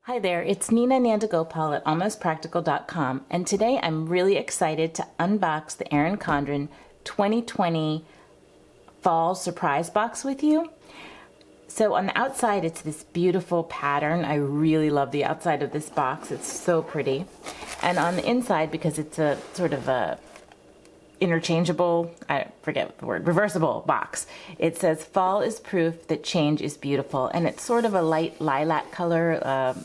Hi there, it's Nina Nandagopal at almostpractical.com, and today I'm really excited to unbox the Erin Condren 2020 Fall Surprise Box with you. So on the outside it's this beautiful pattern. I really love the outside of this box, it's so pretty. And on the inside, because it's a sort of a interchangeable, I forget the word, reversible box. It says fall is proof that change is beautiful, and it's sort of a light lilac color, a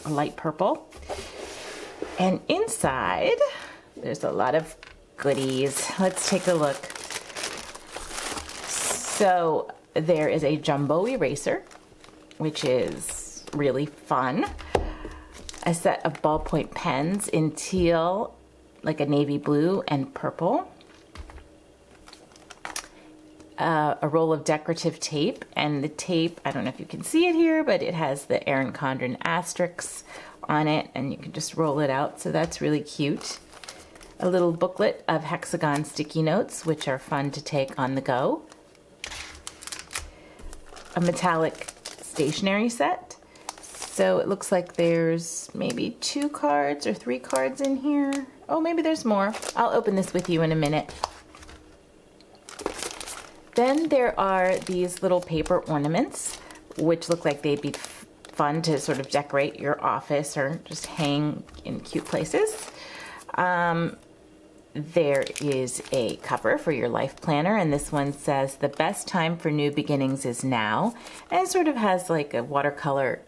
light purple. And inside there's a lot of goodies. Let's take a look. So there is a jumbo eraser, which is really fun. A set of ballpoint pens in teal, like a navy blue and purple. A roll of decorative tape, and the tape, I don't know if you can see it here, but it has the Erin Condren asterisks on it, and you can just roll it out, so that's really cute. A little booklet of Hexagon sticky notes, which are fun to take on the go. A metallic stationery set. So it looks like there's maybe 2 cards or 3 cards in here. Oh, maybe there's more. I'll open this with you in a minute. Then there are these little paper ornaments, which look like they'd be fun to sort of decorate your office or just hang in cute places. There is a cover for your life planner, and this one says, "The best time for new beginnings is now." And it sort of has like a watercolor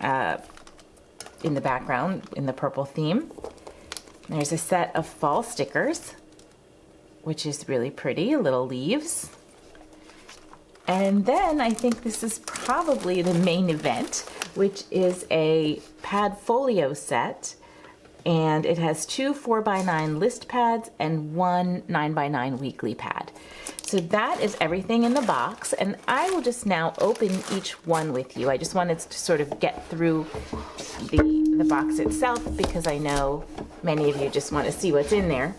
in the background in the purple theme. There's a set of fall stickers, which is really pretty, little leaves. And then I think this is probably the main event, which is a Padfolio set. And it has 2 4x9 list pads and 1 9x9 weekly pad. So that is everything in the box, and I will just now open each one with you. I just wanted to sort of get through the box itself, because I know many of you just want to see what's in there.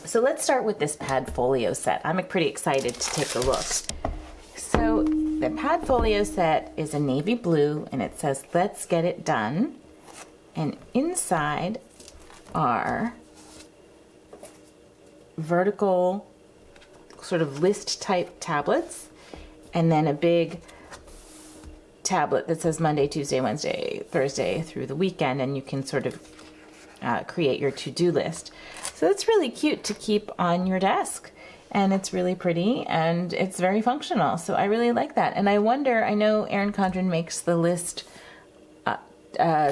So let's start with this Padfolio set. I'm pretty excited to take a look. So the Padfolio set is a navy blue, and it says, "Let's get it done." And inside are vertical sort of list type tablets, and then a big tablet that says Monday, Tuesday, Wednesday, Thursday through the weekend, and you can sort of create your to-do list. So it's really cute to keep on your desk, and it's really pretty, and it's very functional. So I really like that. And I wonder, I know Erin Condren makes the list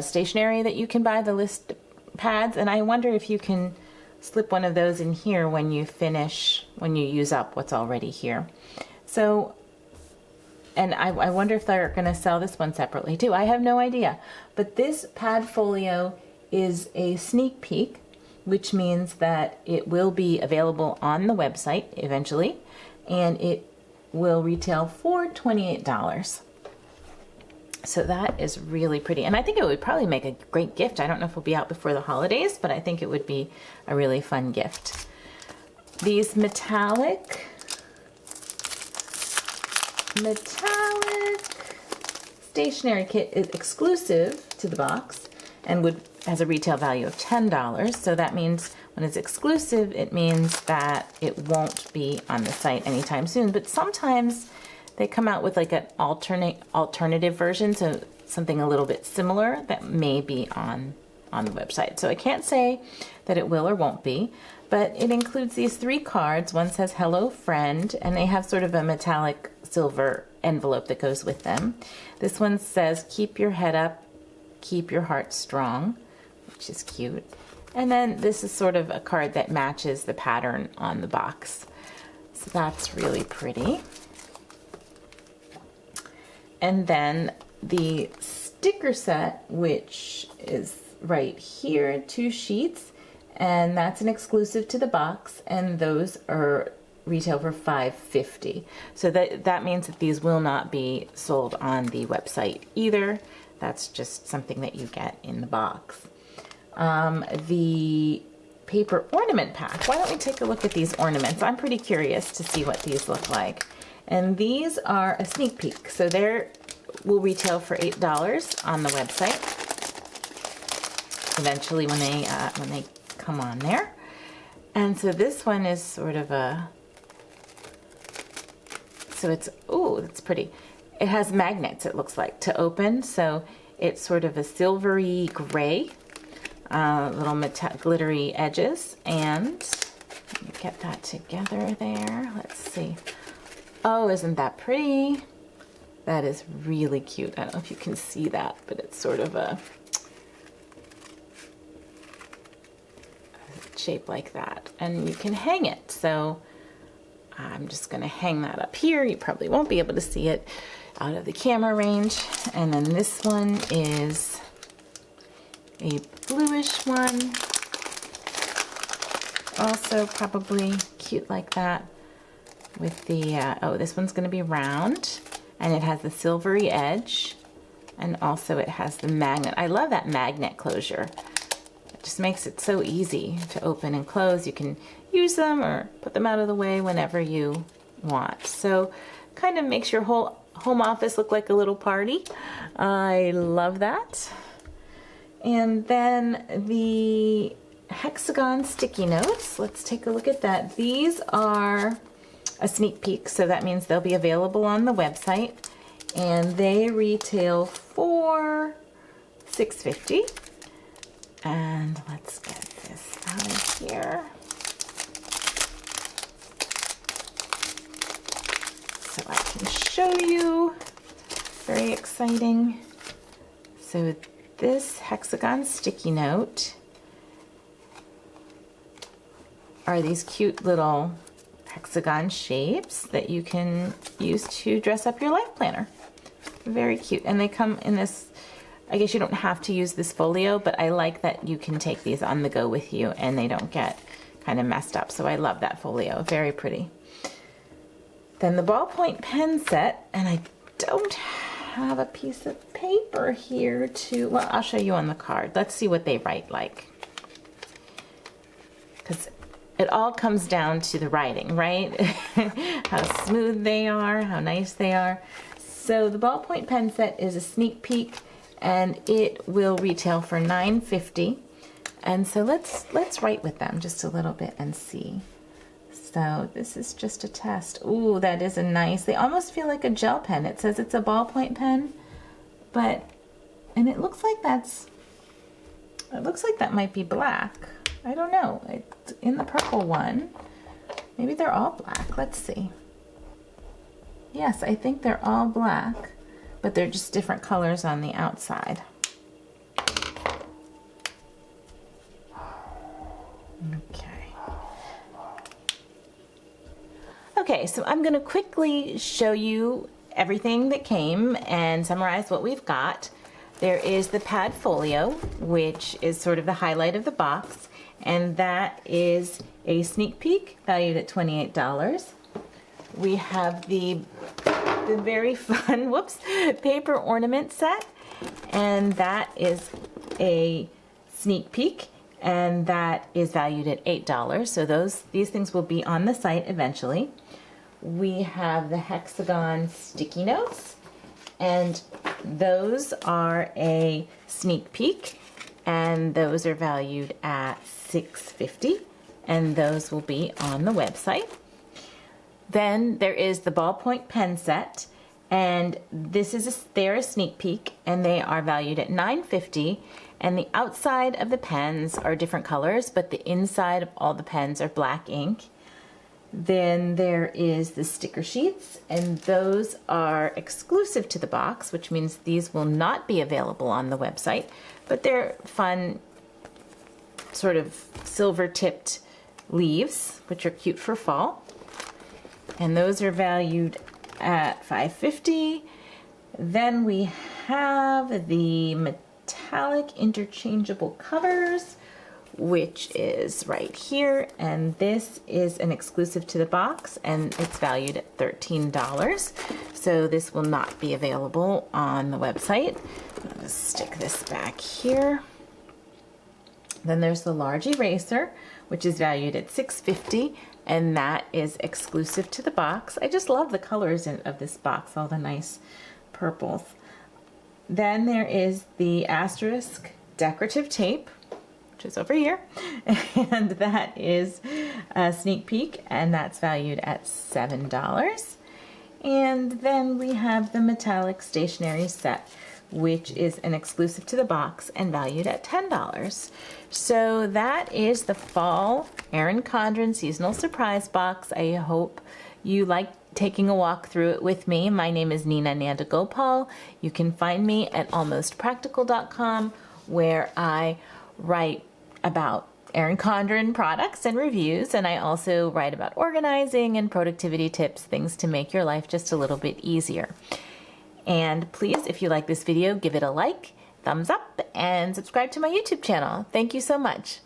stationery that you can buy, the list pads, and I wonder if you can slip one of those in here when you finish, when you use up what's already here. So, and I wonder if they're going to sell this one separately too. I have no idea. But this Padfolio is a sneak peek, which means that it will be available on the website eventually, and it will retail for $28. So that is really pretty, and I think it would probably make a great gift. I don't know if it'll be out before the holidays, but I think it would be a really fun gift. These metallic stationery kit is exclusive to the box and has a retail value of $10. So that means when it's exclusive, it means that it won't be on the site anytime soon. But sometimes they come out with like an alternative version, so something a little bit similar that may be on the website. So I can't say that it will or won't be, but it includes these 3 cards. One says "Hello Friend," and they have sort of a metallic silver envelope that goes with them. This one says "Keep your head up, keep your heart strong," which is cute. And then this is sort of a card that matches the pattern on the box. So that's really pretty. And then the sticker set, which is right here, 2 sheets, and that's an exclusive to the box, and those are retail for $5.50. So that means that these will not be sold on the website either. That's just something that you get in the box. The paper ornament pack. Why don't we take a look at these ornaments? I'm pretty curious to see what these look like. And these are a sneak peek. So they're will retail for $8 on the website eventually when they come on there. And so this one is sort of a, so it's, ooh, it's pretty. It has magnets, it looks like, to open. So it's sort of a silvery gray, little glittery edges. And let me get that together there. Let's see. Oh, isn't that pretty? That is really cute. I don't know if you can see that, but it's sort of a shape like that. And you can hang it. So I'm just going to hang that up here. You probably won't be able to see it out of the camera range. And then this one is a bluish one. Also probably cute like that with the, oh, this one's going to be round and it has the silvery edge and also it has the magnet. I love that magnet closure. It just makes it so easy to open and close. You can use them or put them out of the way whenever you want. So kind of makes your whole home office look like a little party. I love that. And then the Hexagon sticky notes. Let's take a look at that. These are a sneak peek, so that means they'll be available on the website, and they retail for $6.50. And let's get this out of here. So I can show you. Very exciting. So this Hexagon sticky note are these cute little hexagon shapes that you can use to dress up your life planner. Very cute. And they come in this, I guess you don't have to use this folio, but I like that you can take these on the go with you and they don't get kind of messed up. So I love that folio. Very pretty. Then the ballpoint pen set, and I don't have a piece of paper here to, well, I'll show you on the card. Let's see what they write like. Because it all comes down to the writing, right? How smooth they are, how nice they are. So the ballpoint pen set is a sneak peek and it will retail for $9.50. And so let's write with them just a little bit and see. So this is just a test. Ooh, that is a nice, they almost feel like a gel pen. It says it's a ballpoint pen, but, and it looks like that's, it looks like that might be black. I don't know. It's in the purple one. Maybe they're all black. Let's see. Yes, I think they're all black, but they're just different colors on the outside. Okay. Okay, so I'm going to quickly show you everything that came and summarize what we've got. There is the Padfolio, which is sort of the highlight of the box, and that is a sneak peek valued at $28. We have the very fun, whoops, paper ornament set, and that is a sneak peek, and that is valued at $8. So these things will be on the site eventually. We have the Hexagon sticky notes, and those are a sneak peek, and those are valued at $6.50, and those will be on the website. Then there is the ballpoint pen set, and this is they're a sneak peek, and they are valued at $9.50, and the outside of the pens are different colors, but the inside of all the pens are black ink. Then there is the sticker sheets, and those are exclusive to the box, which means these will not be available on the website, but they're fun sort of silver tipped leaves, which are cute for fall. And those are valued at $5.50. Then we have the metallic interchangeable covers, which is right here, and this is an exclusive to the box, and it's valued at $13. So this will not be available on the website. I'll just stick this back here. Then there's the large eraser, which is valued at $6.50, and that is exclusive to the box. I just love the colors of this box, all the nice purples. Then there is the asterisk decorative tape, which is over here, and that is a sneak peek, and that's valued at $7. And then we have the metallic stationery set, which is an exclusive to the box and valued at $10. So that is the fall Erin Condren seasonal surprise box. I hope you like taking a walk through it with me. My name is Nina Nandagopal. You can find me at almostpractical.com, where I write about Erin Condren products and reviews, and I also write about organizing and productivity tips, things to make your life just a little bit easier. And please, if you like this video, give it a like, thumbs up, and subscribe to my YouTube channel. Thank you so much.